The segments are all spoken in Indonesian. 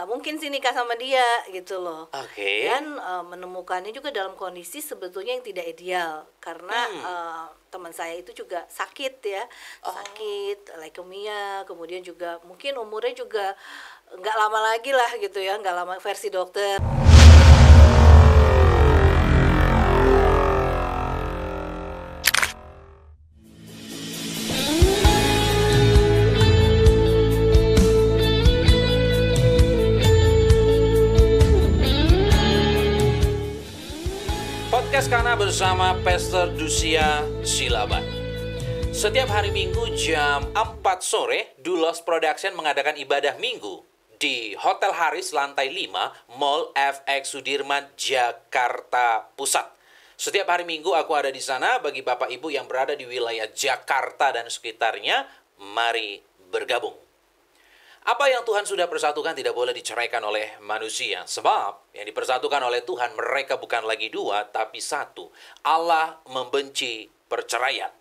nggak mungkin sih nikah sama dia gitu loh. Oke. Dan menemukannya juga dalam kondisi sebetulnya yang tidak ideal karena teman saya itu juga sakit ya, sakit leukemia, kemudian juga mungkin umurnya juga nggak lama lagi lah gitu ya, nggak lama versi dokter. Podcast Kana bersama Pastor Dusia Silaban. Setiap hari Minggu jam 4 sore, Dulos Production mengadakan ibadah minggu di Hotel Haris lantai 5, Mall FX Sudirman, Jakarta Pusat. Setiap hari Minggu aku ada di sana. Bagi Bapak Ibu yang berada di wilayah Jakarta dan sekitarnya, mari bergabung. Apa yang Tuhan sudah persatukan tidak boleh diceraikan oleh manusia. Sebab yang dipersatukan oleh Tuhan mereka bukan lagi dua, tapi satu. Allah membenci perceraian.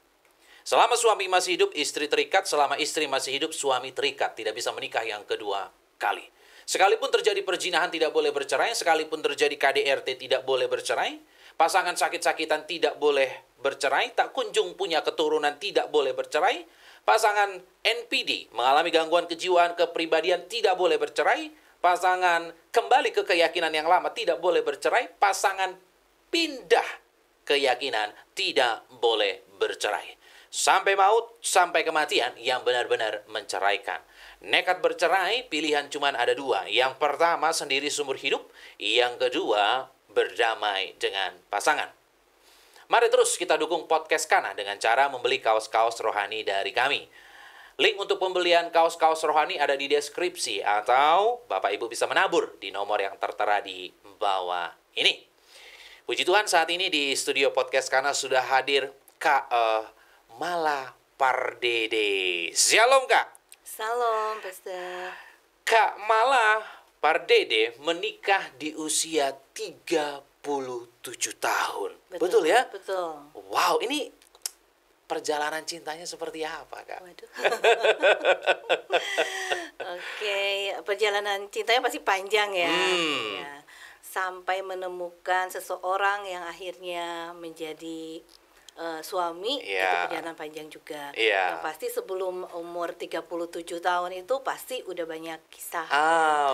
Selama suami masih hidup, istri terikat. Selama istri masih hidup, suami terikat. Tidak bisa menikah yang kedua kali. Sekalipun terjadi perzinahan tidak boleh bercerai. Sekalipun terjadi KDRT tidak boleh bercerai. Pasangan sakit-sakitan tidak boleh bercerai. Tak kunjung punya keturunan tidak boleh bercerai. Pasangan NPD mengalami gangguan kejiwaan kepribadian tidak boleh bercerai. Pasangan kembali ke keyakinan yang lama tidak boleh bercerai. Pasangan pindah keyakinan tidak boleh bercerai. Sampai maut, sampai kematian yang benar-benar menceraikan. Nekat bercerai, pilihan cuma ada dua. Yang pertama sendiri seumur hidup. Yang kedua berdamai dengan pasangan. Mari terus kita dukung Podcast Kana dengan cara membeli kaos-kaos rohani dari kami. Link untuk pembelian kaos-kaos rohani ada di deskripsi atau Bapak Ibu bisa menabur di nomor yang tertera di bawah ini. Puji Tuhan, saat ini di studio Podcast Kana sudah hadir Kak Mala Pardede. Shalom Kak. Salam, Pastor. Kak Mala Pardede menikah di usia 37 tahun. Betul ya? Betul. Wow, ini perjalanan cintanya seperti apa, Kak? Waduh. Oke, perjalanan cintanya pasti panjang ya. Ya. Sampai menemukan seseorang yang akhirnya menjadi suami, itu perjalanan panjang juga. Yang pasti sebelum umur 37 tahun itu pasti udah banyak kisah.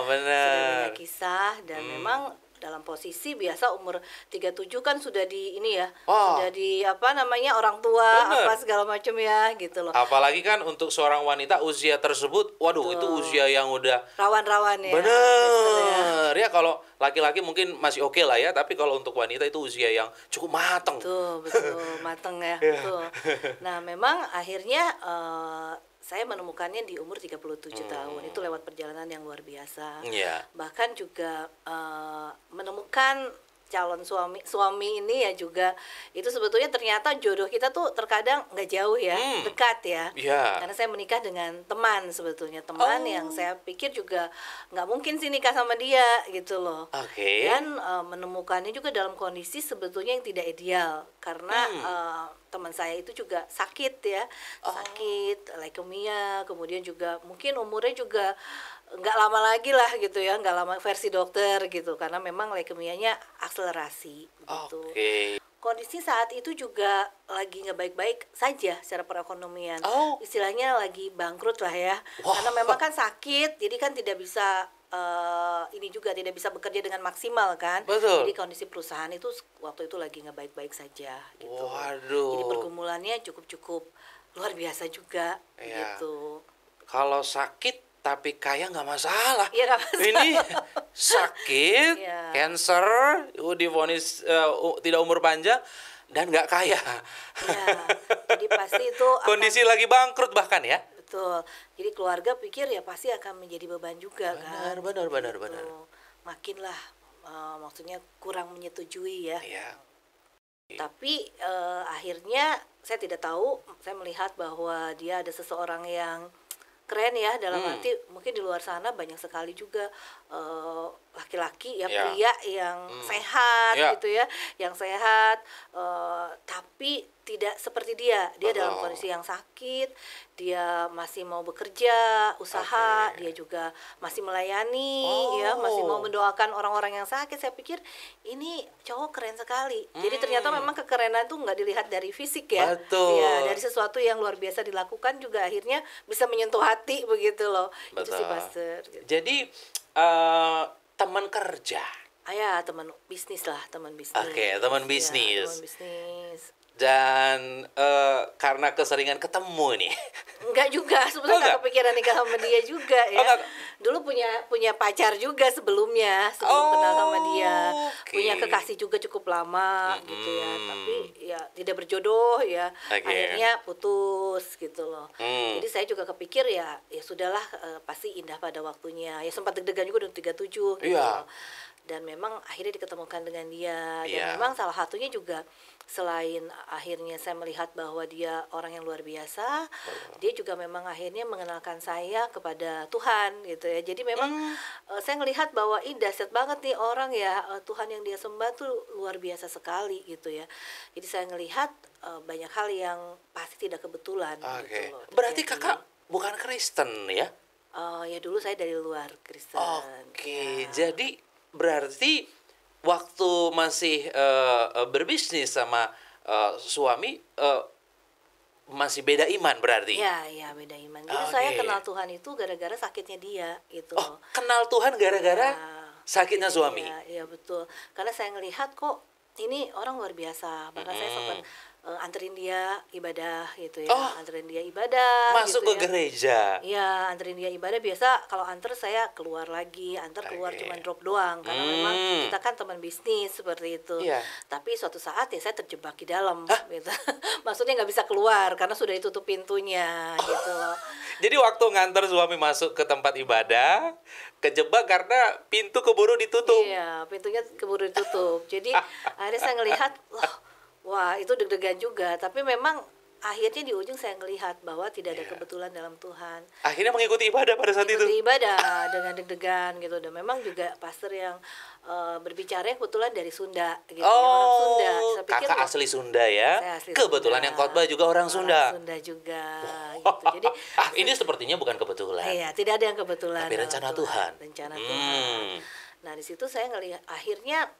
Benar. Sudah banyak kisah dan memang dalam posisi biasa umur 37 kan sudah di ini ya, sudah di orang tua, bener. apa segala macam ya gitu loh. Apalagi kan untuk seorang wanita usia tersebut, waduh, itu usia yang udah rawan-rawan ya. Bener ya, kalau laki-laki mungkin masih oke lah ya, tapi kalau untuk wanita itu usia yang cukup mateng. Betul, mateng ya, betul. Nah, memang akhirnya saya menemukannya di umur 37 tahun. Itu lewat perjalanan yang luar biasa. Bahkan juga menemukan calon suami ini ya juga, itu sebetulnya ternyata jodoh kita tuh terkadang nggak jauh ya, dekat ya. Karena saya menikah dengan teman, sebetulnya teman yang saya pikir juga nggak mungkin sih nikah sama dia gitu loh. Dan menemukannya juga dalam kondisi sebetulnya yang tidak ideal karena teman saya itu juga sakit ya, sakit leukemia, kemudian juga mungkin umurnya juga nggak lama lagi lah gitu ya, nggak lama versi dokter gitu, karena memang leukemianya akselerasi gitu. Kondisi saat itu juga lagi nggak baik-baik saja secara perekonomian, istilahnya lagi bangkrut lah ya, karena memang kan sakit, jadi kan tidak bisa ini juga tidak bisa bekerja dengan maksimal kan. Jadi kondisi perusahaan itu waktu itu lagi nggak baik-baik saja gitu. Jadi pergumulannya cukup luar biasa juga gitu. Kalau sakit tapi kaya nggak masalah. Iya, nggak masalah. Ini sakit, cancer, divonis tidak umur panjang dan nggak kaya. Jadi pasti itu kondisi lagi bangkrut bahkan ya. Betul. Jadi keluarga pikir ya pasti akan menjadi beban juga kan. Benar. Makinlah maksudnya kurang menyetujui ya. Tapi akhirnya saya tidak tahu, saya melihat bahwa dia ada seseorang yang keren ya, dalam arti mungkin di luar sana banyak sekali juga laki-laki ya, pria yang sehat gitu ya, yang sehat, tapi tidak seperti dia dalam kondisi yang sakit, dia masih mau bekerja, usaha, dia juga masih melayani, ya, masih mau mendoakan orang-orang yang sakit. Saya pikir ini cowok keren sekali. Jadi ternyata memang kekerenan tuh nggak dilihat dari fisik ya, ya dari sesuatu yang luar biasa dilakukan juga akhirnya bisa menyentuh hati begitu loh. Itu sih Pastor. Gitu. Jadi teman kerja. Ya, teman bisnis lah, teman bisnis. Oke, teman bisnis. Ya, teman bisnis. Dan karena keseringan ketemu nih. Enggak juga, sebenarnya nggak kepikiran nikah sama dia juga ya. Dulu punya pacar juga sebelum kenal sama dia. Punya kekasih juga cukup lama gitu ya. Tapi ya tidak berjodoh ya. Akhirnya putus gitu loh. Jadi saya juga kepikir ya sudahlah, pasti indah pada waktunya. Ya sempat deg-degan juga udah 37 gitu loh. Dan memang akhirnya diketemukan dengan dia. Dan memang salah satunya juga selain akhirnya saya melihat bahwa dia orang yang luar biasa, dia juga memang akhirnya mengenalkan saya kepada Tuhan gitu ya. Jadi memang saya melihat bahwa dahsyat banget nih orang ya, Tuhan yang dia sembah tuh luar biasa sekali gitu ya. Jadi saya melihat banyak hal yang pasti tidak kebetulan gitu loh. Berarti kakak bukan Kristen ya? Ya dulu saya dari luar Kristen. Jadi berarti waktu masih berbisnis sama suami masih beda iman berarti? Iya beda iman. Jadi saya kenal Tuhan itu gara-gara sakitnya dia gitu. Kenal Tuhan gara-gara sakitnya suami? Iya betul. Karena saya ngelihat kok ini orang luar biasa. Bahkan saya sempat anterin dia ibadah gitu ya, anterin dia ibadah masuk gitu ke gereja. Iya, anterin dia ibadah. Biasa kalau anter saya keluar lagi, keluar cuma drop doang karena memang kita kan teman bisnis seperti itu. Tapi suatu saat ya saya terjebak di dalam gitu. Maksudnya nggak bisa keluar karena sudah ditutup pintunya gitu loh. Jadi waktu nganter suami masuk ke tempat ibadah, kejebak karena pintu keburu ditutup. Iya, pintunya keburu ditutup. Jadi akhirnya saya ngelihat wah itu deg-degan juga, tapi memang akhirnya di ujung saya ngelihat bahwa tidak ada kebetulan dalam Tuhan. Akhirnya mengikuti ibadah pada saat itu. Mengikuti ibadah dengan deg-degan gitu. Dan memang juga pastor yang berbicara kebetulan dari Sunda gitu, orang Sunda. Saya pikir, kakak asli Sunda ya? Saya asli kebetulan Sunda. Yang khotbah juga orang Sunda. Sunda juga gitu. Jadi ini sepertinya bukan kebetulan. Iya, tidak ada yang kebetulan. Tapi rencana Tuhan. Rencana Tuhan. Nah, di situ saya ngelihat akhirnya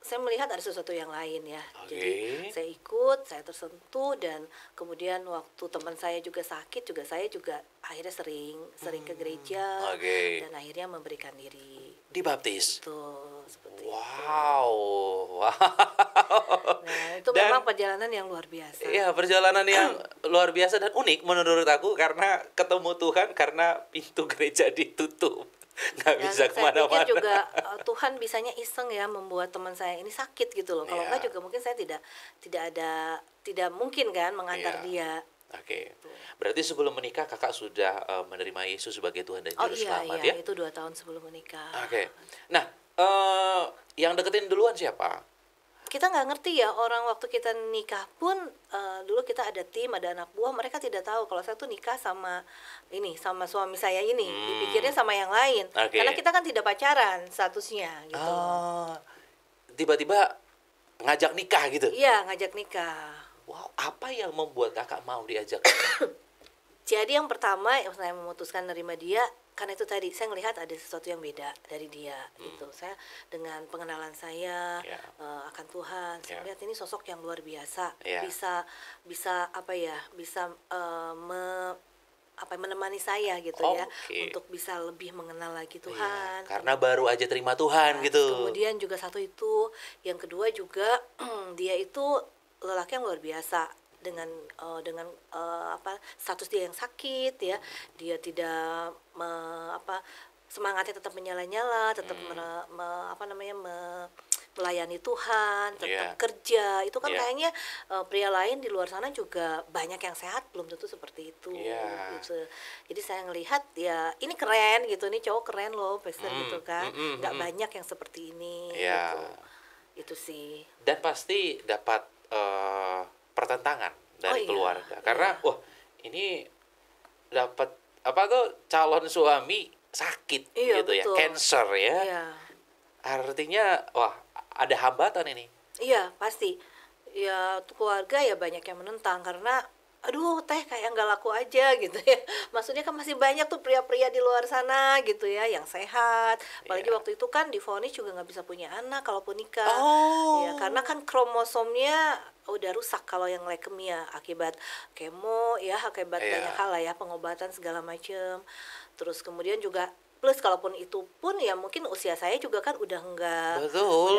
saya melihat ada sesuatu yang lain ya. Jadi saya ikut, saya tersentuh, dan kemudian waktu teman saya juga sakit juga saya juga akhirnya sering ke gereja dan akhirnya memberikan diri. Dibaptis. Betul, seperti itu. Wow. Nah, itu memang perjalanan yang luar biasa. Iya, perjalanan yang luar biasa dan unik menurut aku karena ketemu Tuhan karena pintu gereja ditutup. Nggak bisa kemana-mana. Saya pikir juga Tuhan bisanya iseng ya membuat teman saya ini sakit gitu loh. Kalau enggak juga mungkin saya tidak mungkin kan mengantar dia. Berarti sebelum menikah kakak sudah menerima Yesus sebagai Tuhan dan Juru Selamat ya? Iya, itu 2 tahun sebelum menikah. Nah, yang deketin duluan siapa? Kita nggak ngerti ya, orang waktu kita nikah pun dulu kita ada tim, ada anak buah, mereka tidak tahu kalau saya tuh nikah sama suami saya ini. Dipikirnya sama yang lain karena kita kan tidak pacaran statusnya gitu. Tiba-tiba ngajak nikah gitu? Iya, ngajak nikah. Wow, apa yang membuat kakak mau diajak? Jadi yang pertama yang saya memutuskan nerima dia karena itu tadi saya melihat ada sesuatu yang beda dari dia gitu. Saya dengan pengenalan saya akan Tuhan, saya melihat ini sosok yang luar biasa, bisa menemani saya gitu ya untuk bisa lebih mengenal lagi Tuhan. Karena baru aja terima Tuhan gitu. Kemudian juga satu itu, yang kedua juga dia itu lelaki yang luar biasa. dengan status dia yang sakit ya, dia tidak semangatnya tetap menyala-nyala, tetap melayani Tuhan, tetap kerja. Itu kan kayaknya pria lain di luar sana juga banyak yang sehat belum tentu seperti itu gitu. Jadi saya ngelihat ya ini keren gitu, ini cowok keren loh Pastor gitu kan, nggak banyak yang seperti ini gitu. Itu sih. Dan pasti dapat pertentangan dari keluarga karena wah ini dapat calon suami sakit Iya, gitu betul. ya, cancer ya. Iya. Artinya wah ada hambatan ini. Iya, pasti. Ya, keluarga ya banyak yang menentang karena aduh teh kayak nggak laku aja gitu ya. Maksudnya kan masih banyak tuh pria-pria di luar sana gitu ya yang sehat. Apalagi Iya. waktu itu kan divonis juga nggak bisa punya anak kalaupun nikah. Ya, Oh. karena kan kromosomnya udah rusak kalau yang leukemia akibat kemo ya, akibat banyak Iya. hal lah ya, pengobatan segala macem. Terus kemudian juga plus kalaupun itu pun ya mungkin usia saya juga kan Betul. udah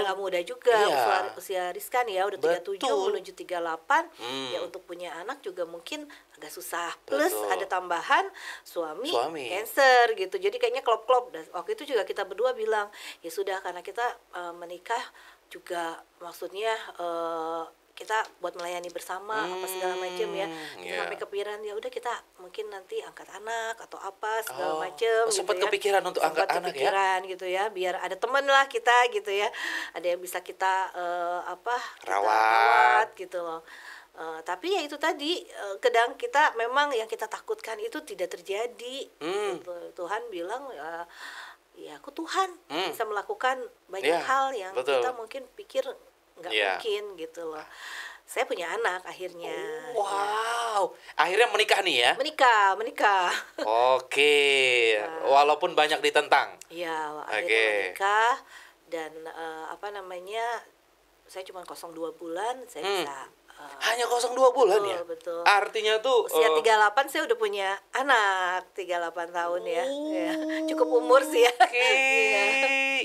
nggak muda juga, usia Iya. usia riskan ya, udah 37 Betul. menuju 38, ya Hmm. untuk punya anak juga mungkin agak susah. Plus Betul. ada tambahan suami Suami. cancer gitu. Jadi kayaknya klop-klop. Dan waktu itu juga kita berdua bilang, ya sudah karena kita menikah juga maksudnya kita buat melayani bersama apa segala macam ya. Kita Iya. sampai kepikiran ya udah kita mungkin nanti angkat anak atau apa segala Oh, macam gitu sempat ya. kepikiran untuk angkat Sempat anak ya? kepikiran gitu ya, biar ada teman lah kita gitu ya, ada yang bisa kita kita rawat gitu loh. Tapi ya itu tadi kadang kita memang yang kita takutkan itu tidak terjadi gitu. Tuhan bilang ya aku Tuhan bisa melakukan banyak Iya, hal yang betul. kita mungkin pikir nggak Iya. mungkin gitu loh. Saya punya anak akhirnya ya. Wow, akhirnya menikah nih ya? Menikah Oke, walaupun banyak ditentang. iya Oke. akhirnya menikah dan apa namanya saya cuma 02 bulan saya bisa Hanya 02 bulan betul, ya? betul. Artinya tuh Usia 38 saya udah punya anak 38 tahun ya. Ya. Cukup umur sih ya. Oke, Iya.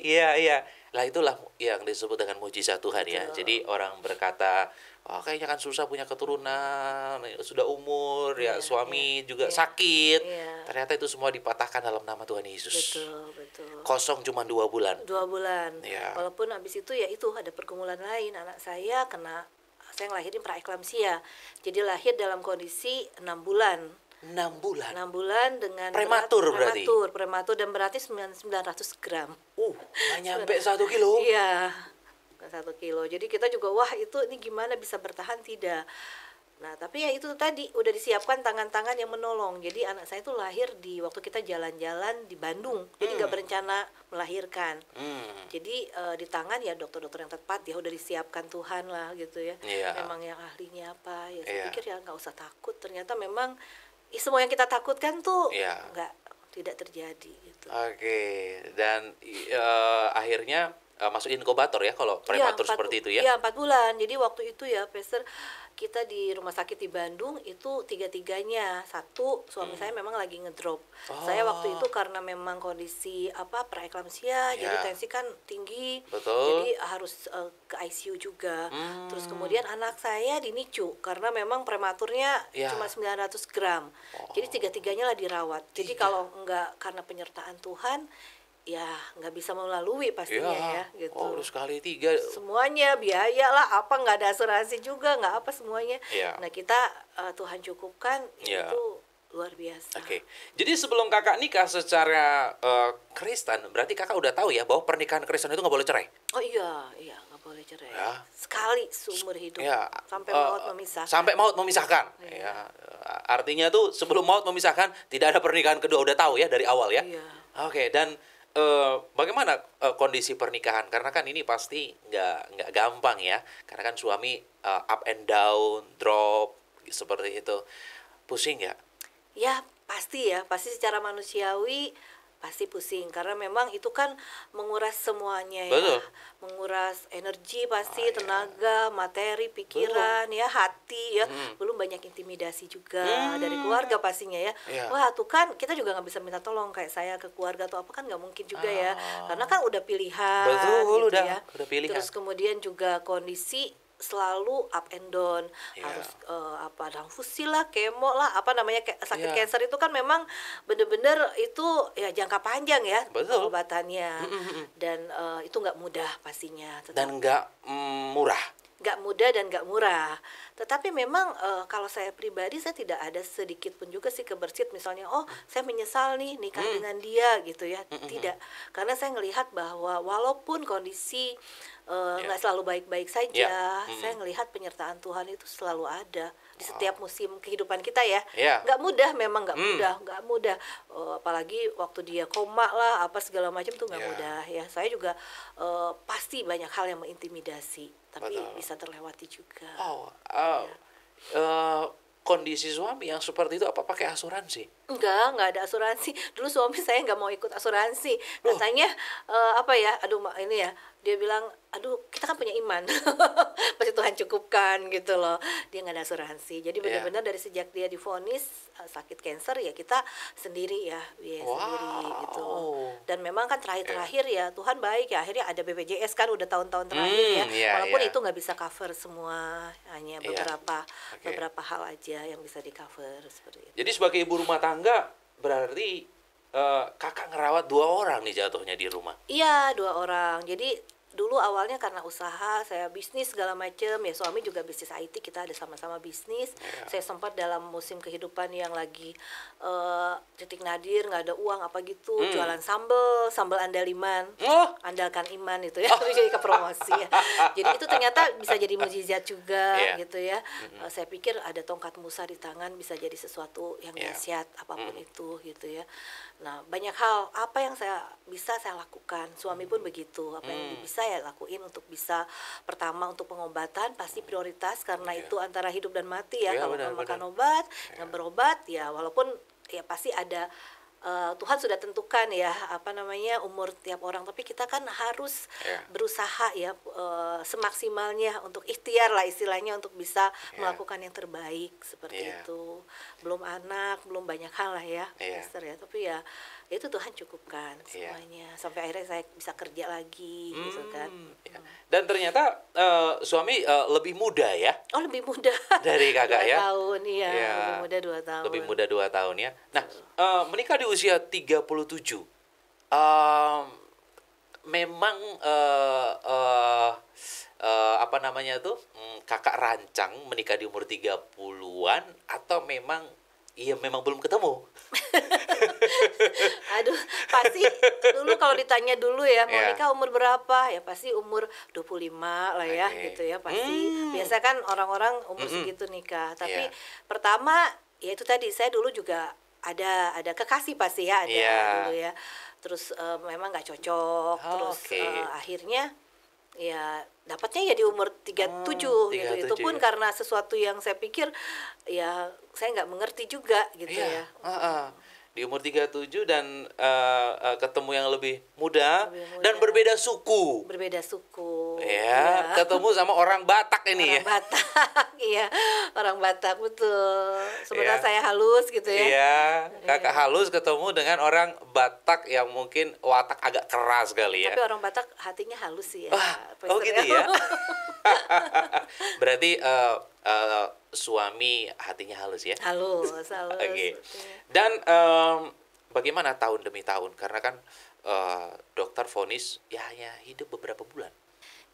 iya iya. Lah itulah yang disebut dengan mujizat Tuhan ya. Betul. Jadi orang berkata, oh kayaknya kan susah punya keturunan, sudah umur ya, Iya, suami iya, juga iya. sakit. Iya. Ternyata itu semua dipatahkan dalam nama Tuhan Yesus. Betul. Kosong cuma 2 bulan. 2 bulan. Iya. Walaupun habis itu ya itu ada pergumulan lain. Anak saya saya ngelahirin praeklamsia. Jadi lahir dalam kondisi 6 bulan. 6 bulan. 6 bulan dengan Prematur berarti? Prematur dan beratnya 900 gram. Nggak nyampe 1 kilo. Iya, 1 kilo. Jadi kita juga wah itu ini gimana bisa bertahan tidak. Nah tapi ya itu tadi udah disiapkan tangan-tangan yang menolong. Jadi anak saya itu lahir di waktu kita jalan-jalan di Bandung. Jadi nggak berencana melahirkan. Jadi di tangan ya dokter-dokter yang tepat ya udah disiapkan Tuhan lah gitu ya. Iya. Memang yang ahlinya apa ya saya Iya. pikir ya nggak usah takut. Ternyata memang semua yang kita takutkan tuh Iya. tidak terjadi gitu. Oke, dan akhirnya masuk inkubator ya kalau prematur seperti itu ya? Iya 4 bulan. Jadi waktu itu ya Pastor kita di rumah sakit di Bandung itu 3-3-nya. Satu suami saya memang lagi ngedrop. Saya waktu itu karena memang kondisi praeklamsia jadi Ya. tensi kan tinggi. Betul. Jadi harus ke ICU juga. Terus kemudian anak saya di NICU karena memang prematurnya Ya. cuma 900 gram. Jadi 3-3-nya lah dirawat. Jadi kalau enggak karena penyertaan Tuhan ya nggak bisa melalui pastinya ya gitu. Oh, udah sekali 3. Semuanya biaya lah apa nggak ada asuransi juga nggak apa semuanya. Iya. Nah kita Tuhan cukupkan Iya. itu luar biasa. Oke, jadi sebelum kakak nikah secara Kristen, berarti kakak udah tahu ya bahwa pernikahan Kristen itu nggak boleh cerai? Oh iya nggak boleh cerai. Ya. Sekali seumur hidup Ya, sampai maut memisahkan. Sampai maut memisahkan. Iya. Ya, artinya tuh sebelum maut memisahkan tidak ada pernikahan kedua, udah tahu ya dari awal ya. Iya. Oke, dan bagaimana kondisi pernikahan? Karena kan ini pasti nggak gampang ya. Karena kan suami up and down, drop seperti itu. Pusing nggak? Ya pasti secara manusiawi pasti pusing karena memang itu kan menguras semuanya ya. Betul. Menguras energi pasti, iya. tenaga, materi, pikiran ya, hati ya. Belum banyak intimidasi juga dari keluarga pastinya ya. Iya. Wah, tuh kan kita juga nggak bisa minta tolong kayak saya ke keluarga atau apa kan nggak mungkin juga ya. Karena kan udah pilihan Betul, gitu ya. udah pilihan. Terus kemudian juga kondisi selalu up and down, Iya. harus transfusi lah, kemo lah, apa namanya sakit Iya. kanker itu kan memang bener-bener itu ya jangka panjang ya. Betul. Pengobatannya dan itu nggak mudah pastinya. Dan nggak murah. Nggak mudah dan nggak murah. Tetapi memang kalau saya pribadi saya tidak ada sedikit pun juga sih kebersit misalnya, oh saya menyesal nih nikah dengan dia gitu ya, tidak. Karena saya ngelihat bahwa walaupun kondisi nggak selalu baik-baik saja, saya ngelihat penyertaan Tuhan itu selalu ada di setiap musim kehidupan kita ya. Nggak mudah, memang nggak mudah. Apalagi waktu dia koma lah, apa segala macam tuh nggak mudah ya. Saya juga pasti banyak hal yang mengintimidasi, tapi bisa terlewati juga. Kondisi suami yang seperti itu apa pakai asuransi? Enggak ada asuransi. Dulu suami saya nggak mau ikut asuransi. Katanya aduh ini ya, dia bilang, aduh kita kan punya iman. Pasti Tuhan cukupkan gitu loh. Dia nggak ada asuransi. Jadi benar-benar dari sejak dia divonis sakit kanker ya kita sendiri ya, sendiri gitu. Dan memang kan terakhir ya Tuhan baik ya, akhirnya ada BPJS kan udah tahun-tahun terakhir ya. Walaupun itu nggak bisa cover semua, hanya beberapa hal aja yang bisa di cover seperti itu. Jadi sebagai ibu rumah tangga berarti kakak ngerawat 2 orang nih jatuhnya di rumah. Iya, 2 orang. Jadi dulu awalnya karena usaha, saya bisnis segala macem ya, suami juga bisnis IT, kita ada sama-sama bisnis. Saya sempat dalam musim kehidupan yang lagi titik nadir, nggak ada uang apa gitu, jualan sambal andaliman, andalkan iman itu ya, jadi ke promosi ya. Jadi itu ternyata bisa jadi mukjizat juga gitu ya. Saya pikir ada tongkat Musa di tangan bisa jadi sesuatu yang dahsyat apapun itu gitu ya. Nah banyak hal apa yang saya bisa saya lakukan, suami pun begitu, apa yang bisa ya lakuin untuk bisa, pertama untuk pengobatan pasti prioritas karena itu antara hidup dan mati ya. Kalau makan obat nggak berobat ya, walaupun ya pasti ada Tuhan sudah tentukan ya umur tiap orang, tapi kita kan harus berusaha ya semaksimalnya untuk ikhtiar lah istilahnya untuk bisa melakukan yang terbaik seperti itu. Belum anak, belum banyak hal lah ya, Esther ya, tapi ya itu Tuhan cukupkan semuanya sampai akhirnya saya bisa kerja lagi gitu kan. Dan ternyata suami lebih muda ya? Oh lebih muda dari kakak 2 ya? tahun lebih muda 2 tahun. Lebih muda 2 tahun ya. Nah menikah di usia 37 memang kakak rancang menikah di umur 30-an atau memang belum ketemu? Aduh, pasti dulu kalau ditanya dulu ya, mau nikah umur berapa? Ya pasti umur 25 lah ya, gitu ya pasti. Biasa kan orang-orang umur segitu nikah. Tapi pertama, ya itu tadi, saya dulu juga ada kekasih pasti ya, ada dulu ya. Terus memang nggak cocok, terus akhirnya ya dapatnya ya di umur 37 gitu. Itu pun karena sesuatu yang saya pikir ya saya nggak mengerti juga gitu ya. Di umur 37 dan ketemu yang lebih muda dan berbeda suku. Ketemu sama orang Batak ini. Orang Batak betul. Sebenarnya saya halus gitu ya. Kakak halus ketemu dengan orang Batak yang mungkin watak agak keras kali ya. Tapi orang Batak hatinya halus sih ya. Gitu ya. Berarti suami hatinya halus ya? Halus. Dan bagaimana tahun demi tahun? Karena kan dokter vonis ya hanya hidup beberapa bulan.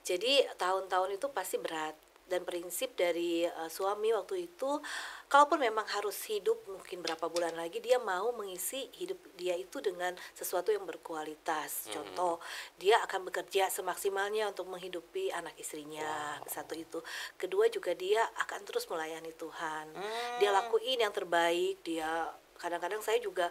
Jadi tahun-tahun itu pasti berat. Dan prinsip dari suami waktu itu, kalaupun memang harus hidup mungkin berapa bulan lagi, dia mau mengisi hidup dia itu dengan sesuatu yang berkualitas. Contoh, dia akan bekerja semaksimalnya untuk menghidupi anak istrinya. Satu itu. Kedua juga dia akan terus melayani Tuhan. Dia lakuin yang terbaik, dia kadang-kadang saya juga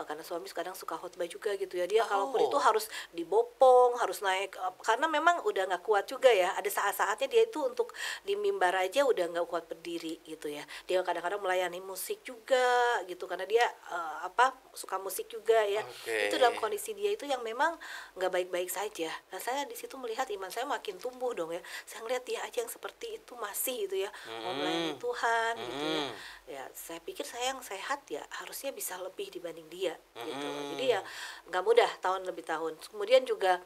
karena suami kadang suka khotbah juga gitu ya, dia kalaupun itu harus dibopong, harus naik karena memang udah nggak kuat juga ya, ada saat-saatnya dia itu untuk di mimbar aja udah nggak kuat berdiri gitu ya. Dia kadang-kadang melayani musik juga gitu karena dia suka musik juga ya. Itu dalam kondisi dia itu yang memang nggak baik-baik saja. Nah saya di situ melihat iman saya makin tumbuh dong ya, saya ngelihat dia aja yang seperti itu masih gitu ya, mau melayani Tuhan gitu ya. Ya saya pikir saya yang sehat ya harusnya bisa lebih dibanding dia gitu. Jadi ya nggak mudah tahun lebih tahun. Kemudian juga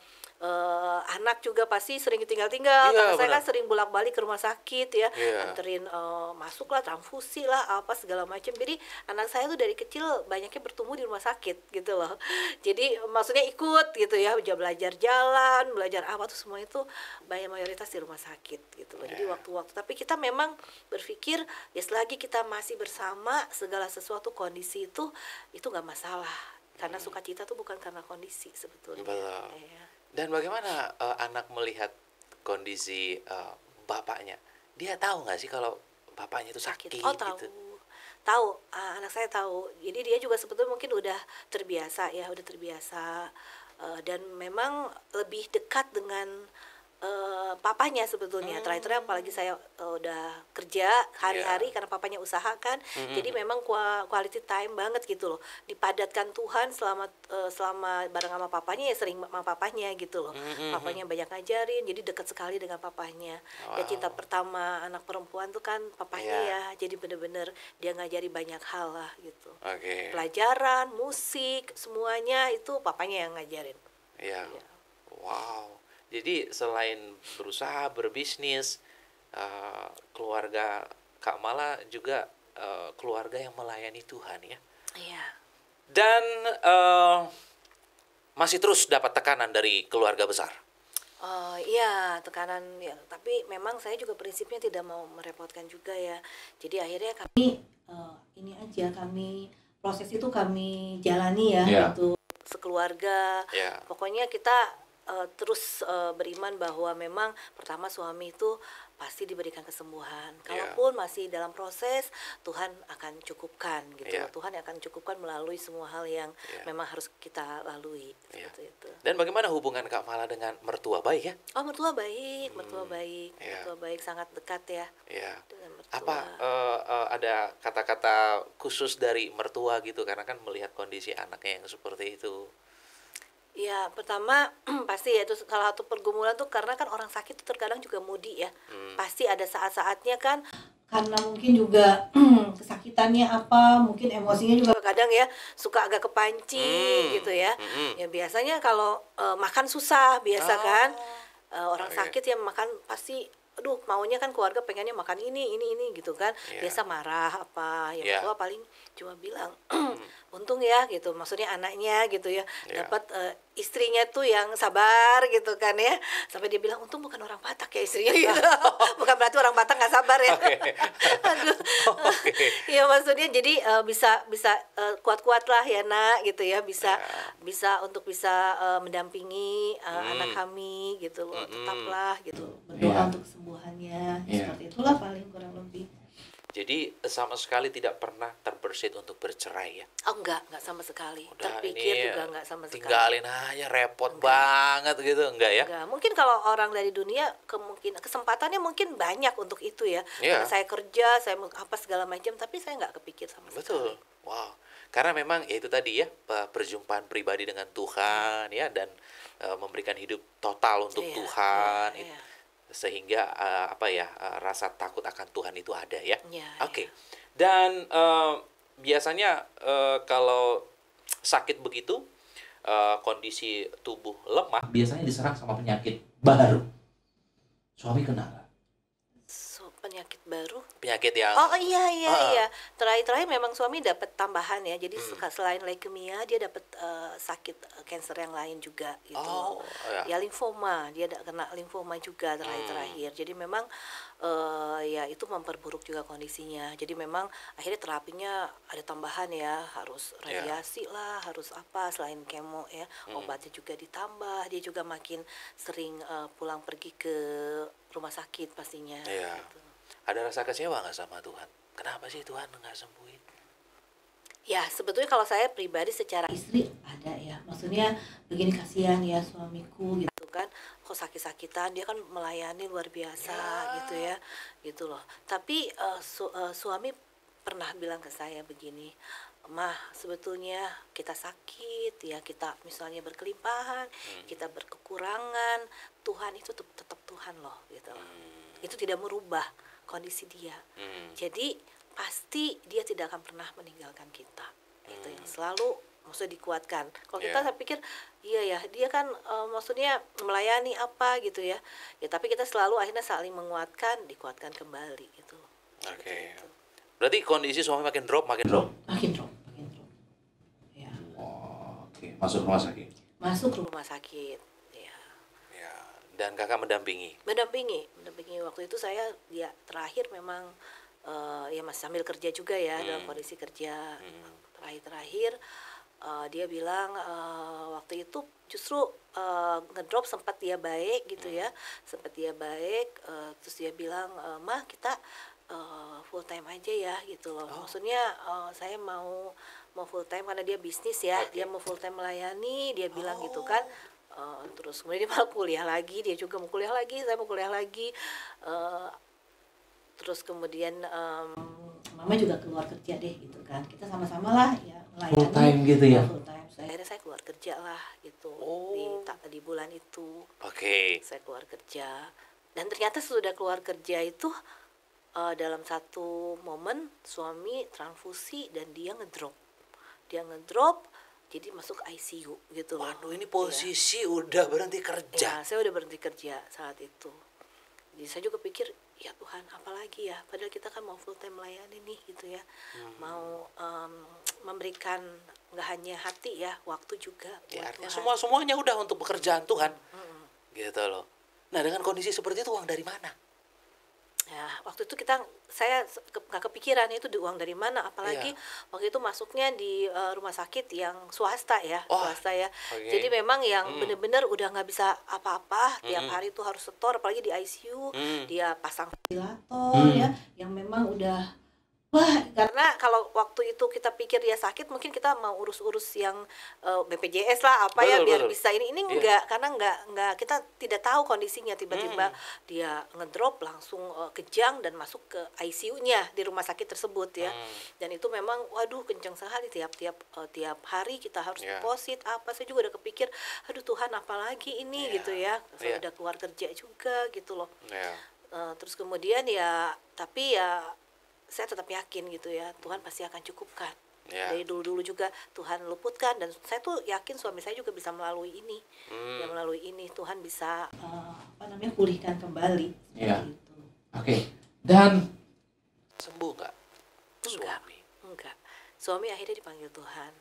anak juga pasti sering tinggal-tinggal, karena saya kan sering bolak-balik ke rumah sakit ya, anterin masuk lah, transfusi lah, apa segala macam. Jadi anak saya tuh dari kecil banyaknya bertumbuh di rumah sakit gitu loh. Jadi maksudnya ikut gitu ya, belajar jalan, belajar apa tuh semua itu mayoritas di rumah sakit gitu loh. Jadi waktu-waktu, tapi kita memang berpikir ya selagi kita masih bersama, segala sesuatu kondisi itu nggak masalah, karena sukacita tuh bukan karena kondisi sebetulnya. Betul. Dan bagaimana anak melihat kondisi bapaknya? Dia tahu nggak sih kalau bapaknya itu sakit? Oh, tahu. Gitu? Tahu, anak saya tahu. Jadi dia juga sebetulnya mungkin udah terbiasa ya, dan memang lebih dekat dengan papanya sebetulnya. Terakhir apalagi saya udah kerja hari-hari karena papanya usaha kan. Jadi memang quality time banget gitu loh. Dipadatkan Tuhan selama bareng sama papanya, ya sering sama papanya gitu loh. Papanya banyak ngajarin, jadi dekat sekali dengan papanya. Ya cinta pertama anak perempuan tuh kan papanya ya. Jadi bener-bener dia ngajari banyak hal lah gitu. Pelajaran, musik, semuanya itu papanya yang ngajarin. Wow. Jadi selain berusaha berbisnis, keluarga Kak Mala juga keluarga yang melayani Tuhan ya. Iya. Dan masih terus dapat tekanan dari keluarga besar. Iya, tekanan ya. Tapi memang saya juga prinsipnya tidak mau merepotkan juga ya. Jadi akhirnya kami kami proses itu kami jalani ya, gitu sekeluarga. Pokoknya kita terus beriman bahwa memang pertama suami itu pasti diberikan kesembuhan. Kalaupun masih dalam proses, Tuhan akan cukupkan gitu. Tuhan akan cukupkan melalui semua hal yang memang harus kita lalui seperti itu. Dan bagaimana hubungan Kak Mala dengan mertua baik ya? Oh, mertua baik. Mertua baik, sangat dekat ya. Dengan mertua. Apa ada kata-kata khusus dari mertua gitu, karena kan melihat kondisi anaknya yang seperti itu? Ya, pertama pasti ya itu salah satu pergumulan tuh, karena kan orang sakit tuh terkadang juga moody ya. Pasti ada saat-saatnya kan, karena mungkin juga kesakitannya apa, mungkin emosinya juga kadang ya suka agak kepancing gitu ya. Ya biasanya kalau makan susah biasa kan. Orang sakit ya makan pasti aduh maunya kan keluarga pengennya makan ini gitu kan. Biasa marah apa ya, mertua paling cuma bilang untung ya gitu, maksudnya anaknya gitu ya dapat istrinya tuh yang sabar gitu kan ya, sampai dia bilang untung bukan orang Batak ya istrinya gitu. Bukan berarti orang Batak nggak sabar ya. Aduh. Ya maksudnya jadi bisa kuat-kuat lah ya nak gitu ya, bisa untuk mendampingi anak kami gitu loh. Tetaplah gitu berdoa untuk kesembuhannya seperti itulah paling kurang lebih. Jadi sama sekali tidak pernah terbersit untuk bercerai ya? Oh enggak sama sekali. Udah, terpikir juga enggak sama sekali. Tinggalin aja, repot banget gitu, enggak ya? Enggak. Mungkin kalau orang dari dunia kesempatannya mungkin banyak untuk itu ya. Karena saya kerja, saya apa segala macam, tapi saya enggak kepikir sama sekali. Betul. Wow. Karena memang ya itu tadi ya, perjumpaan pribadi dengan Tuhan ya, dan memberikan hidup total untuk Tuhan. Sehingga rasa takut akan Tuhan itu ada ya. Oke. Dan biasanya kalau sakit begitu, kondisi tubuh lemah, biasanya diserang sama penyakit baru. Suami kenapa? Penyakit baru? Penyakit yang iya. Terakhir memang suami dapat tambahan ya. Jadi selain leukemia dia dapat sakit kanker yang lain juga gitu. Ya limfoma, dia kena limfoma juga terakhir. Jadi memang ya itu memperburuk juga kondisinya. Jadi memang akhirnya terapinya ada tambahan ya, harus radiasi lah, harus apa selain kemo ya. Obatnya juga ditambah. Dia juga makin sering pulang pergi ke rumah sakit pastinya gitu. Ada rasa kecewa nggak sama Tuhan? Kenapa sih Tuhan nggak sembuhin? Ya sebetulnya kalau saya pribadi secara istri ada ya, maksudnya begini, kasihan ya suamiku gitu kan, kok sakit-sakitan, dia kan melayani luar biasa gitu ya, gitu loh. Tapi suami pernah bilang ke saya begini, Mah sebetulnya kita sakit ya, kita misalnya berkelimpahan, kita berkekurangan, Tuhan itu tetap Tuhan loh gitu loh. Itu tidak merubah kondisi dia. Jadi pasti dia tidak akan pernah meninggalkan kita. Itu yang selalu maksudnya dikuatkan. Kalau kita saya pikir iya ya, dia kan maksudnya melayani apa gitu ya. Ya tapi kita selalu akhirnya saling menguatkan, dikuatkan kembali gitu. Oke. Berarti kondisi suami makin drop. Makin drop. Ya. Oh, oke. Masuk rumah sakit. Masuk rumah sakit. Ya. Ya. Dan kakak mendampingi. Mendampingi waktu itu saya ya terakhir memang ya masih sambil kerja juga ya, dalam kondisi kerja. Terakhir dia bilang waktu itu justru ngedrop sempat dia baik gitu ya, terus dia bilang mah kita full time aja ya gitu loh. Maksudnya saya mau full time karena dia bisnis ya, dia mau full time melayani, dia bilang gitu kan. Terus kemudian dia malah kuliah lagi, dia juga mau kuliah lagi, saya mau kuliah lagi. Terus kemudian mama juga keluar kerja deh gitu kan, kita sama-sama lah ya melayani full time gitu ya. Full time. Akhirnya saya keluar kerja lah gitu di bulan itu. Saya keluar kerja dan ternyata sudah keluar kerja itu dalam satu momen suami transfusi dan dia ngedrop jadi masuk ICU gitu loh. Waduh, ini posisi udah berhenti kerja. Ya, saya udah berhenti kerja saat itu. Jadi saya juga pikir, ya Tuhan, apalagi ya? Padahal kita kan mau full time melayani nih gitu ya. Mau memberikan nggak hanya hati ya, waktu juga. Ya, artinya semuanya udah untuk pekerjaan Tuhan. Gitu loh. Nah, dengan kondisi seperti itu uang dari mana? Ya, waktu itu saya nggak kepikiran itu uang dari mana, apalagi waktu itu masuknya di rumah sakit yang swasta ya. Jadi memang yang benar-benar udah nggak bisa apa-apa, tiap hari itu harus setor, apalagi di ICU dia pasang ventilator ya, yang memang udah karena kalau waktu itu kita pikir dia sakit, mungkin kita mau urus yang BPJS lah apa biar bisa ini enggak, karena enggak kita tidak tahu kondisinya, tiba-tiba dia ngedrop langsung kejang dan masuk ke ICU-nya di rumah sakit tersebut ya. Dan itu memang waduh kencang sekali, tiap hari kita harus deposit apa. Saya juga udah kepikir, aduh Tuhan apalagi ini gitu ya. Saya udah keluar kerja juga gitu loh. Terus kemudian ya tapi ya saya tetap yakin gitu ya, Tuhan pasti akan cukupkan. Dari dulu juga Tuhan luputkan, dan saya tuh yakin suami saya juga bisa melalui ini. Ya melalui ini Tuhan bisa pulihkan kembali. Gitu. Oke. Dan sembuh nggak suami? Enggak. Suami akhirnya dipanggil Tuhan.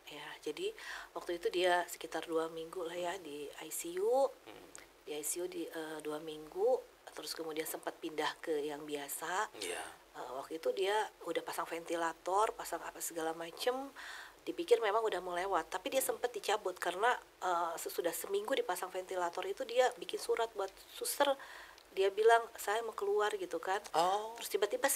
Ya, jadi waktu itu dia sekitar 2 minggu lah ya di ICU. Di ICU 2 minggu, terus kemudian sempat pindah ke yang biasa. Waktu itu dia udah pasang ventilator, pasang apa segala macem, dipikir memang udah mau lewat, tapi dia sempat dicabut karena sesudah seminggu dipasang ventilator itu dia bikin surat buat suster, dia bilang saya mau keluar gitu kan. Terus tiba-tiba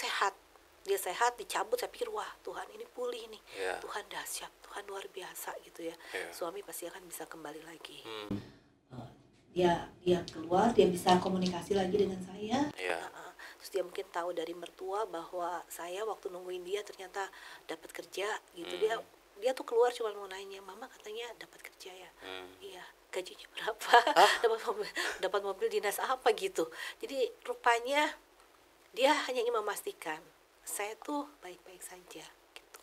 dia sehat, dicabut. Saya pikir wah Tuhan ini pulih nih, Tuhan dahsyat, Tuhan luar biasa gitu ya. Suami pasti akan bisa kembali lagi. Dia keluar, dia bisa komunikasi lagi dengan saya. Terus dia mungkin tahu dari mertua bahwa saya waktu nungguin dia ternyata dapat kerja gitu. Dia tuh keluar cuma mau nanya, mama katanya dapat kerja ya. Iya, gajinya berapa? dapat mobil dinas apa gitu. Jadi rupanya dia hanya ingin memastikan saya tuh baik-baik saja gitu.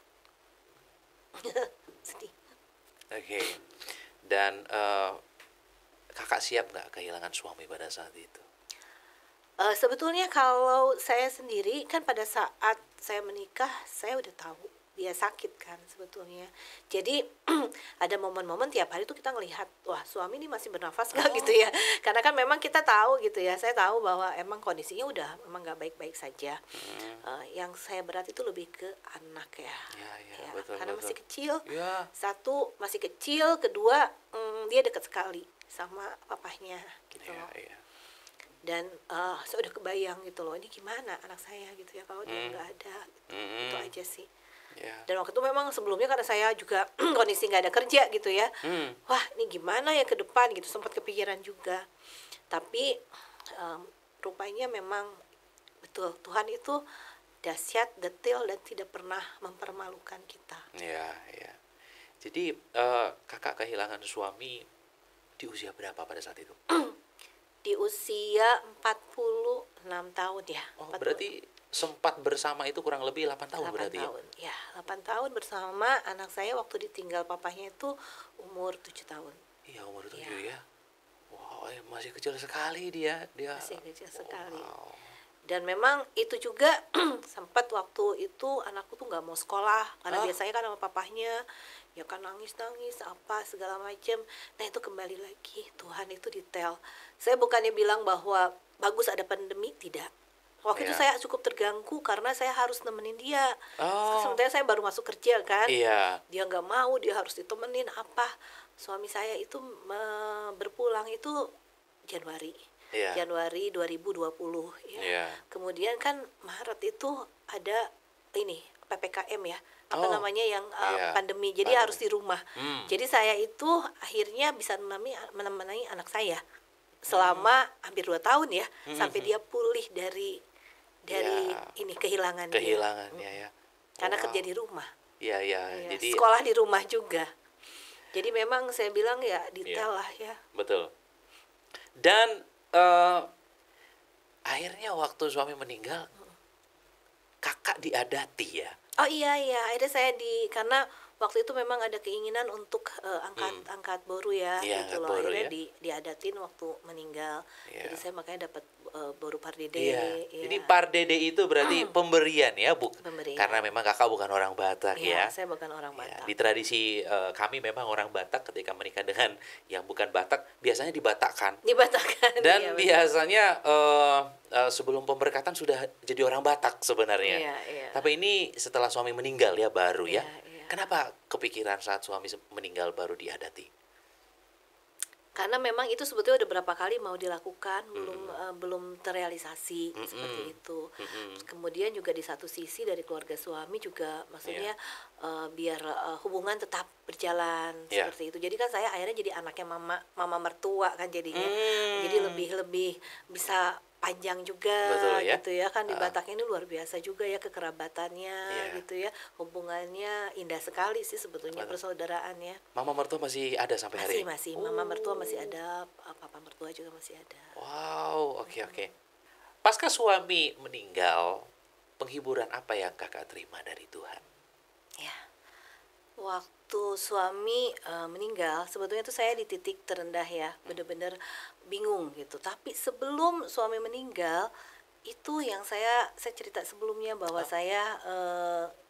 Sedih. Oke. Dan kakak siap nggak kehilangan suami pada saat itu? Sebetulnya kalau saya sendiri kan pada saat saya menikah saya udah tahu dia sakit kan sebetulnya. Jadi ada momen-momen tiap hari tuh kita ngelihat, wah suami ini masih bernafas nggak gitu ya. Karena kan memang kita tahu gitu ya. Saya tahu bahwa emang kondisinya udah memang nggak baik-baik saja. Yang saya berat itu lebih ke anak ya. Betul, karena masih kecil. Satu masih kecil, kedua dia dekat sekali sama papahnya gitu loh. Dan saya udah kebayang gitu loh, ini gimana anak saya gitu ya kalau dia nggak ada gitu. Itu aja sih. Dan waktu itu memang sebelumnya karena saya juga kondisi nggak ada kerja gitu ya, wah ini gimana ya ke depan gitu, sempat kepikiran juga. Tapi rupanya memang betul Tuhan itu dahsyat, detail, dan tidak pernah mempermalukan kita. Jadi kakak kehilangan suami di usia berapa pada saat itu? Di usia 46 tahun ya. 40. Berarti sempat bersama itu kurang lebih 8 tahun 8 berarti tahun. Ya, 8 tahun bersama anak saya waktu ditinggal papahnya itu umur 7 tahun. Iya, umur 7 ya. Wow, masih kecil sekali dia. Masih kecil sekali. Wow. Dan memang itu juga sempat waktu itu anakku tuh nggak mau sekolah karena biasanya kan sama papahnya ya kan nangis apa segala macam. Nah itu kembali lagi Tuhan itu detail. Saya bukannya bilang bahwa bagus ada pandemi, tidak. Waktu itu saya cukup terganggu karena saya harus nemenin dia. Sementara saya baru masuk kerja kan. Dia nggak mau, dia harus ditemenin apa. Suami saya itu berpulang itu Januari. Januari 2020 ya. Kemudian kan Maret itu ada ini PPKM ya. Namanya yang pandemi. Jadi harus di rumah. Jadi saya itu akhirnya bisa menemani anak saya selama hampir 2 tahun ya, sampai dia pulih dari ini kehilangannya ya. Karena kerja di rumah. Iya. Jadi sekolah di rumah juga. Jadi memang saya bilang ya detail lah ya. Betul. Dan akhirnya waktu suami meninggal, kakak diadati ya. Oh iya, akhirnya saya karena waktu itu memang ada keinginan untuk angkat boru ya, gitu loh. Akhirnya diadatin waktu meninggal. Jadi saya makanya dapat boru pardede. Jadi pardede itu berarti pemberian ya, pemberian. Karena memang kakak bukan orang Batak ya. Saya bukan orang Batak. Di tradisi kami memang orang Batak ketika menikah dengan yang bukan Batak biasanya dibatakkan. Dan biasanya sebelum pemberkatan sudah jadi orang Batak sebenarnya. Tapi ini setelah suami meninggal ya baru ya. Kenapa kepikiran saat suami meninggal baru diadati? Karena memang itu sebetulnya udah berapa kali mau dilakukan, belum terrealisasi seperti itu. Kemudian juga di satu sisi dari keluarga suami juga maksudnya biar hubungan tetap berjalan seperti itu. Jadi kan saya akhirnya jadi anaknya mama mertua kan jadinya. Jadi lebih bisa panjang juga. Betul, ya? Gitu ya kan di Batak ini luar biasa juga ya kekerabatannya gitu ya, hubungannya indah sekali sih sebetulnya persaudaraannya. Mama mertua masih ada sampai hari ini? Masih mama mertua masih ada, papa mertua juga masih ada. Wow, oke. Pasca suami meninggal, penghiburan apa yang kakak terima dari Tuhan? Ya, waktu suami meninggal sebetulnya itu saya di titik terendah ya, bener-bener bingung gitu. Tapi sebelum suami meninggal itu yang saya cerita sebelumnya bahwa saya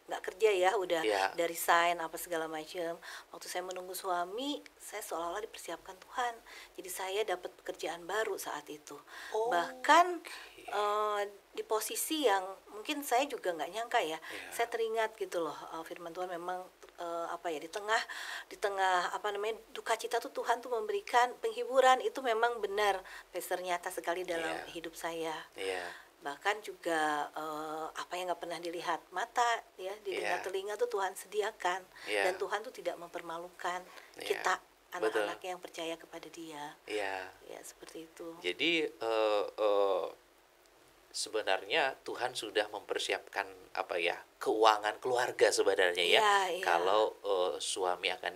nggak kerja ya, udah dari resign apa segala macam. Waktu saya menunggu suami, saya seolah-olah dipersiapkan Tuhan. Jadi saya dapat pekerjaan baru saat itu. Bahkan di posisi yang mungkin saya juga nggak nyangka ya. Saya teringat gitu loh, firman Tuhan memang di tengah duka cita tuh Tuhan tuh memberikan penghiburan. Itu memang benar, Pastor, nyata sekali dalam hidup saya. Bahkan juga apa yang nggak pernah dilihat mata ya, didengar telinga tuh Tuhan sediakan. Dan Tuhan tuh tidak mempermalukan kita anak-anak yang percaya kepada Dia. Ya seperti itu. Jadi sebenarnya Tuhan sudah mempersiapkan keuangan keluarga sebenarnya ya. Kalau suami akan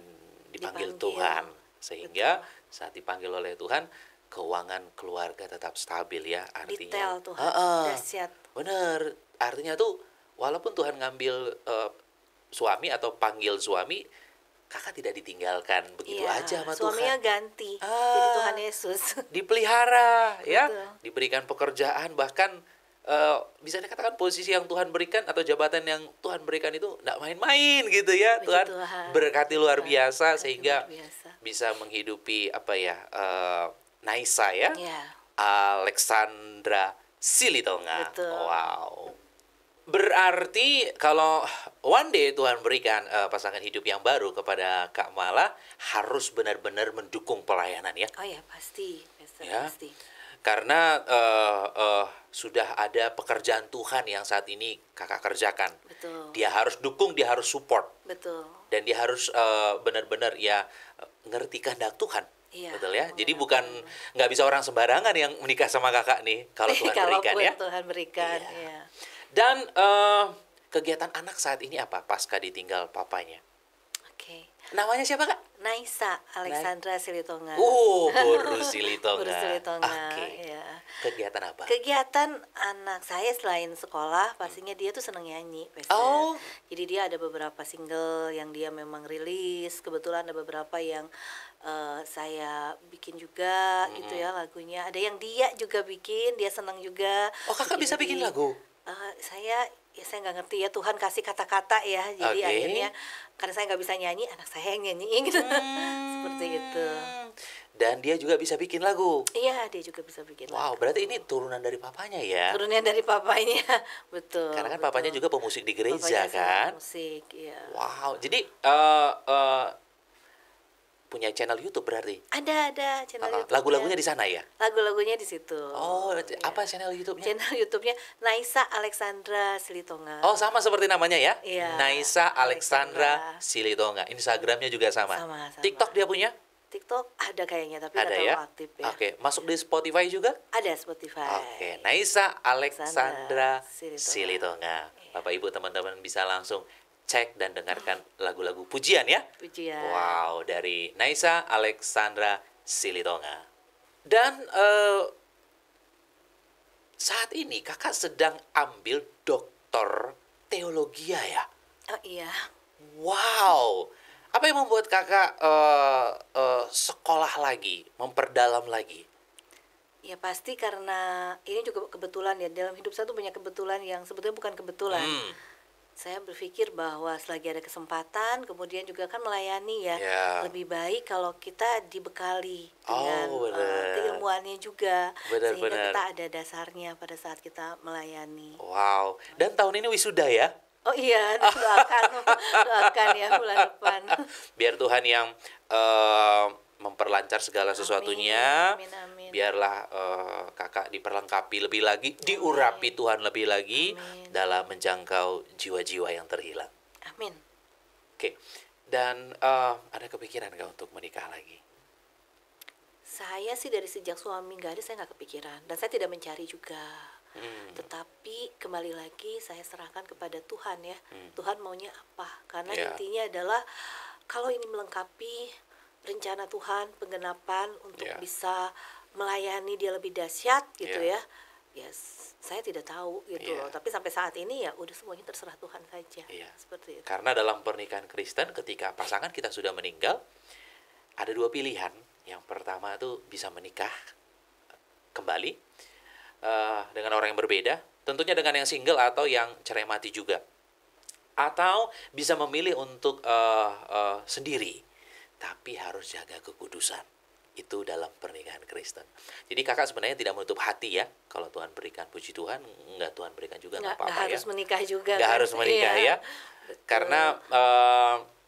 dipanggil Tuhan, sehingga saat dipanggil oleh Tuhan keuangan keluarga tetap stabil ya, artinya detail Tuhan, dahsyat. Bener, artinya tuh walaupun Tuhan ngambil suami atau panggil suami, kakak tidak ditinggalkan begitu aja sama Tuhan. Suaminya ganti jadi Tuhan Yesus. Dipelihara ya, diberikan pekerjaan, bahkan bisa dikatakan posisi yang Tuhan berikan atau jabatan yang Tuhan berikan itu enggak main-main gitu ya. Tuhan berkati luar biasa sehingga bisa menghidupi Naisa ya. Alexandra Silitonga. Wow. Berarti kalau one day Tuhan berikan pasangan hidup yang baru kepada Kak Mala, harus benar-benar mendukung pelayanan ya. Oh ya pasti, pasti. Karena sudah ada pekerjaan Tuhan yang saat ini kakak kerjakan. Betul. Dia harus dukung, dia harus support. Betul. Dan dia harus benar-benar ngerti kehendak Tuhan. Betul ya. Jadi bukan nggak bisa orang sembarangan yang menikah sama kakak nih kalau Tuhan berikan ya. Tuhan berikan. Dan kegiatan anak saat ini apa pasca ditinggal papanya? Oke. Namanya siapa, Kak? Naisa Alexandra Silitonga. Guru Silitonga. Guru Silitonga. Oke. Ya. Kegiatan apa? Kegiatan anak saya selain sekolah, pastinya dia tuh seneng nyanyi, Pastor. Oh. Jadi dia ada beberapa single yang dia memang rilis. Kebetulan ada beberapa yang saya bikin juga gitu ya lagunya. Ada yang dia juga bikin, dia senang juga. Oh, Kakak bisa bikin lagu? Saya nggak ngerti ya, Tuhan kasih kata-kata ya, jadi akhirnya karena saya nggak bisa nyanyi, anak saya yang nyanyiin gitu. Seperti itu. Dan dia juga bisa bikin lagu? Iya, dia juga bisa bikin lagu. Wow, berarti ini turunan dari papanya ya? Turunan dari papanya, betul. Karena kan betul. papanya juga pemusik di gereja papanya kan? Musik, iya. Wow, jadi punya channel YouTube berarti? Ada channel YouTube. Lagu-lagunya di sana ya? Lagu-lagunya di situ. Oh, ya. Apa channel YouTube-nya? Channel YouTube-nya Naisa Alexandra Silitonga. Oh, sama seperti namanya ya? Iya. Naisa Alexandra Silitonga. Instagramnya juga sama. Sama. TikTok dia punya? TikTok ada kayaknya, tapi ada nggak ya? terlalu aktif ya. Oke, masuk di Spotify juga? Ada Spotify. Oke, Naisa Alexandra Silitonga. Silitonga. Iya. Bapak Ibu teman-teman bisa langsung cek dan dengarkan lagu-lagu pujian ya. Pujian. Wow, dari Naisa Alexandra Silitonga. Dan saat ini kakak sedang ambil doktor teologi ya? Oh iya. Wow, apa yang membuat kakak sekolah lagi, memperdalam lagi? Ya pasti karena ini juga kebetulan ya, dalam hidup saya tuh banyak kebetulan yang sebetulnya bukan kebetulan. Saya berpikir bahwa selagi ada kesempatan, kemudian juga kan melayani ya, lebih baik kalau kita dibekali dengan keilmuannya juga, sehingga kita ada dasarnya pada saat kita melayani. Wow, dan tahun ini wisuda ya? Oh iya, doakan ya bulan depan. Biar Tuhan yang memperlancar segala sesuatunya. Amin. Biarlah kakak diperlengkapi lebih lagi, diurapi Tuhan lebih lagi dalam menjangkau jiwa-jiwa yang terhilang. Amin. Oke, dan ada kepikiran nggak untuk menikah lagi? Saya sih dari sejak suami nggak ada, saya nggak kepikiran, dan saya tidak mencari juga. Tetapi kembali lagi saya serahkan kepada Tuhan ya. Tuhan maunya apa? Karena intinya adalah kalau ini melengkapi rencana Tuhan, penggenapan untuk bisa melayani dia lebih dahsyat gitu ya. Saya tidak tahu gitu loh. Tapi sampai saat ini ya udah semuanya terserah Tuhan saja. Seperti itu. Karena dalam pernikahan Kristen ketika pasangan kita sudah meninggal, ada dua pilihan. Yang pertama itu bisa menikah kembali dengan orang yang berbeda, tentunya dengan yang single atau yang cerai mati juga, atau bisa memilih untuk sendiri, tapi harus jaga kekudusan. Itu dalam pernikahan Kristen. Jadi kakak sebenarnya tidak menutup hati ya, kalau Tuhan berikan, puji Tuhan. Enggak, Tuhan berikan juga nggak apa-apa ya. Nggak harus menikah juga. Nggak harus menikah ya. Betul. Karena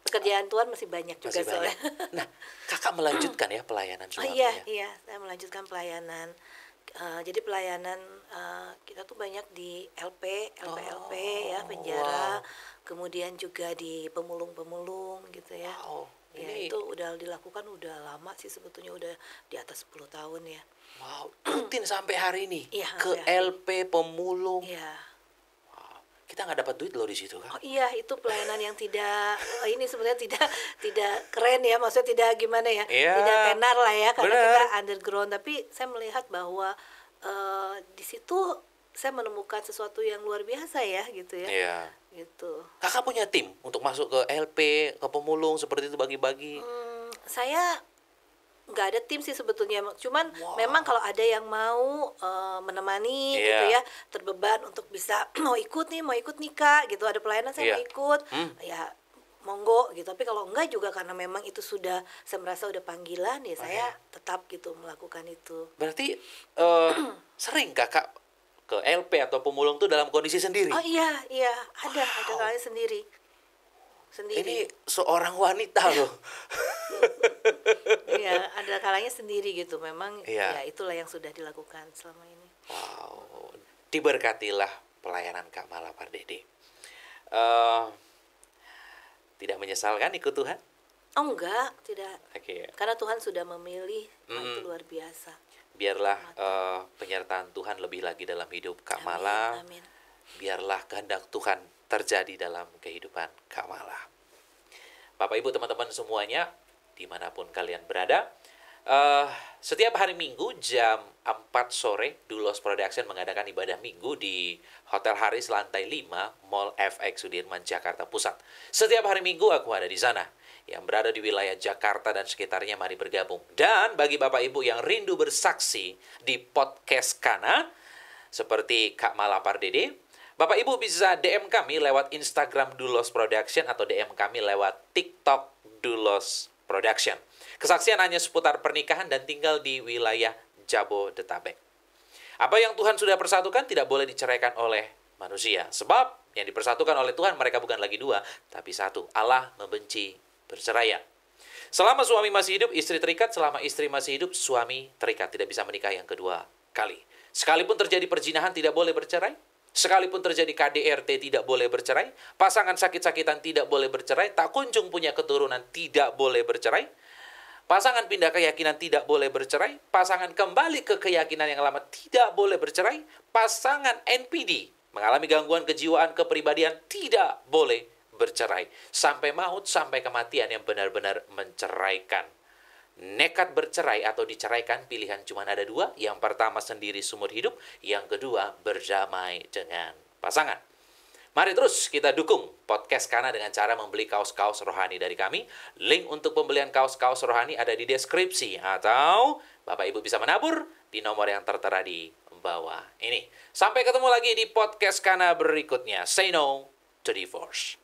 pekerjaan Tuhan masih banyak juga soalnya. Nah, kakak melanjutkan ya pelayanan suami. Iya, saya melanjutkan pelayanan. Jadi pelayanan kita tuh banyak di LP ya, penjara, kemudian juga di pemulung gitu ya. Ya itu udah dilakukan udah lama sih, sebetulnya udah di atas 10 tahun ya. Wow, rutin sampai hari ini ke hari. LP pemulung. Iya. Wow, kita nggak dapat duit loh di situ kan? Oh iya, itu pelayanan yang tidak ini sebenarnya tidak keren ya, maksudnya tidak gimana ya, tidak tenar lah ya, karena kita underground. Tapi saya melihat bahwa di situ saya menemukan sesuatu yang luar biasa ya gitu ya. Iya. Gitu. Kakak punya tim untuk masuk ke LP, ke pemulung seperti itu bagi-bagi? Saya nggak ada tim sih sebetulnya, cuman memang kalau ada yang mau menemani gitu ya, terbeban untuk bisa mau ikut nikah gitu, ada pelayanan saya mau ikut, ya monggo gitu. Tapi kalau enggak juga karena memang itu sudah saya merasa udah panggilan ya, saya tetap gitu melakukan itu. Berarti sering kakak ke LP atau pemulung tuh dalam kondisi sendiri? Oh iya, ada kali sendiri. Ini seorang wanita loh. Iya, ada kalanya sendiri gitu. Memang ya itulah yang sudah dilakukan selama ini. Wow, diberkatilah pelayanan Kak Mala Pardede. Tidak menyesal kan ikut Tuhan? Oh enggak, tidak. Okay. Karena Tuhan sudah memilih, itu luar biasa. Biarlah penyertaan Tuhan lebih lagi dalam hidup Kak Mala. Biarlah kehendak Tuhan terjadi dalam kehidupan Kak Mala. Bapak Ibu teman-teman semuanya, dimanapun kalian berada, setiap hari Minggu jam 4 sore, Dulos Production mengadakan ibadah minggu di Hotel Haris lantai 5, Mall FX Sudirman, Jakarta Pusat. Setiap hari Minggu aku ada di sana. Yang berada di wilayah Jakarta dan sekitarnya, mari bergabung. Dan bagi Bapak Ibu yang rindu bersaksi di podcast Kana, seperti Kak Mala Pardede, Bapak Ibu bisa DM kami lewat Instagram Dulos Production atau DM kami lewat TikTok Dulos Production. Kesaksian hanya seputar pernikahan dan tinggal di wilayah Jabodetabek. Apa yang Tuhan sudah persatukan tidak boleh diceraikan oleh manusia. Sebab yang dipersatukan oleh Tuhan mereka bukan lagi dua, tapi satu. Allah membenci perceraian. Selama suami masih hidup, istri terikat. Selama istri masih hidup, suami terikat. Tidak bisa menikah yang kedua kali. Sekalipun terjadi perzinahan, tidak boleh bercerai. Sekalipun terjadi KDRT, tidak boleh bercerai. Pasangan sakit-sakitan, tidak boleh bercerai. Tak kunjung punya keturunan, tidak boleh bercerai. Pasangan pindah keyakinan, tidak boleh bercerai. Pasangan kembali ke keyakinan yang lama, tidak boleh bercerai. Pasangan NPD, mengalami gangguan kejiwaan, kepribadian, tidak boleh bercerai. Sampai maut, sampai kematian yang benar-benar menceraikan. Nekat bercerai atau diceraikan, pilihan cuma ada dua. Yang pertama sendiri seumur hidup, yang kedua berdamai dengan pasangan. Mari terus kita dukung podcast Kana dengan cara membeli kaos-kaos rohani dari kami. Link untuk pembelian kaos-kaus rohani ada di deskripsi. Atau Bapak Ibu bisa menabur di nomor yang tertera di bawah ini. Sampai ketemu lagi di podcast Kana berikutnya. Say no to divorce.